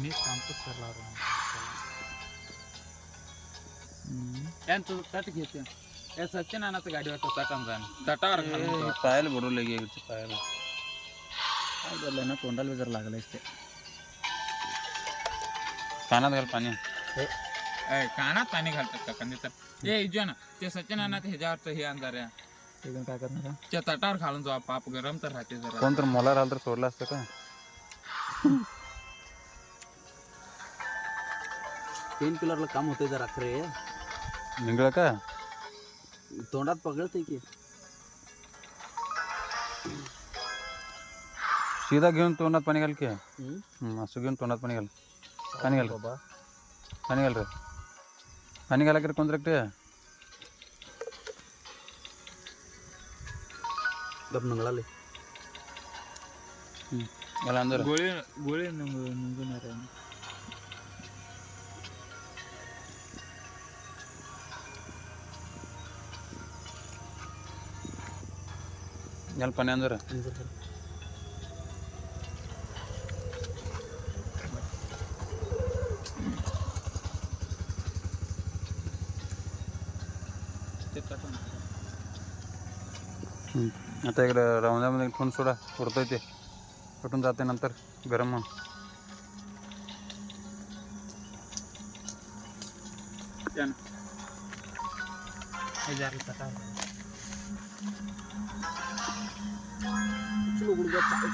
मी कामच करणार त्यांचं तट घेते या सत्यनारायणाचं गाडीवर तटान जाण तटावर घालून पायाला बरोबर लगे पायाला काय बोललं ना तोंडाला जर लागलं ते कानात घाल पाणी कानात पाणी घालतात का कंदी तर हे इजो ना ते सत्यनारायणाचं ह्याच्यावरचं हे अंधार आहे ते काय करणार त्या तटावर घालून जाऊ पाप गरम तर राहते जरा कोण तर मला राहिलं तर सोडलं असतं का पेन किलरला काम होते जरा खरे निघलं का तोंडात पगळते की सीधा घेऊन तोंडात पाणी घाल की असं घेऊन तोंडात पाणी घाल पाणी घाल बाबा पाणी घाल रे पाणी घाला की कोण रकटे गप नंगळाले घाला अंदर गोळी गोळी निघून घाल पाणी अंदर आता इकडं राऊंडामध्ये फोन सोडा उडतोय ते कुठून जाते नंतर गरम मग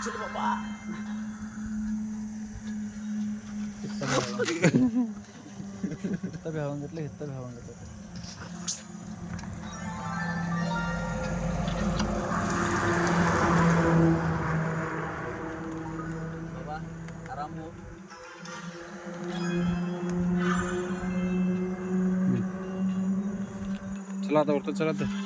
चल बाबा इथं भावून घेतलं इथं भावून घेतलं बाबा आराम हो चला आता उडतो चला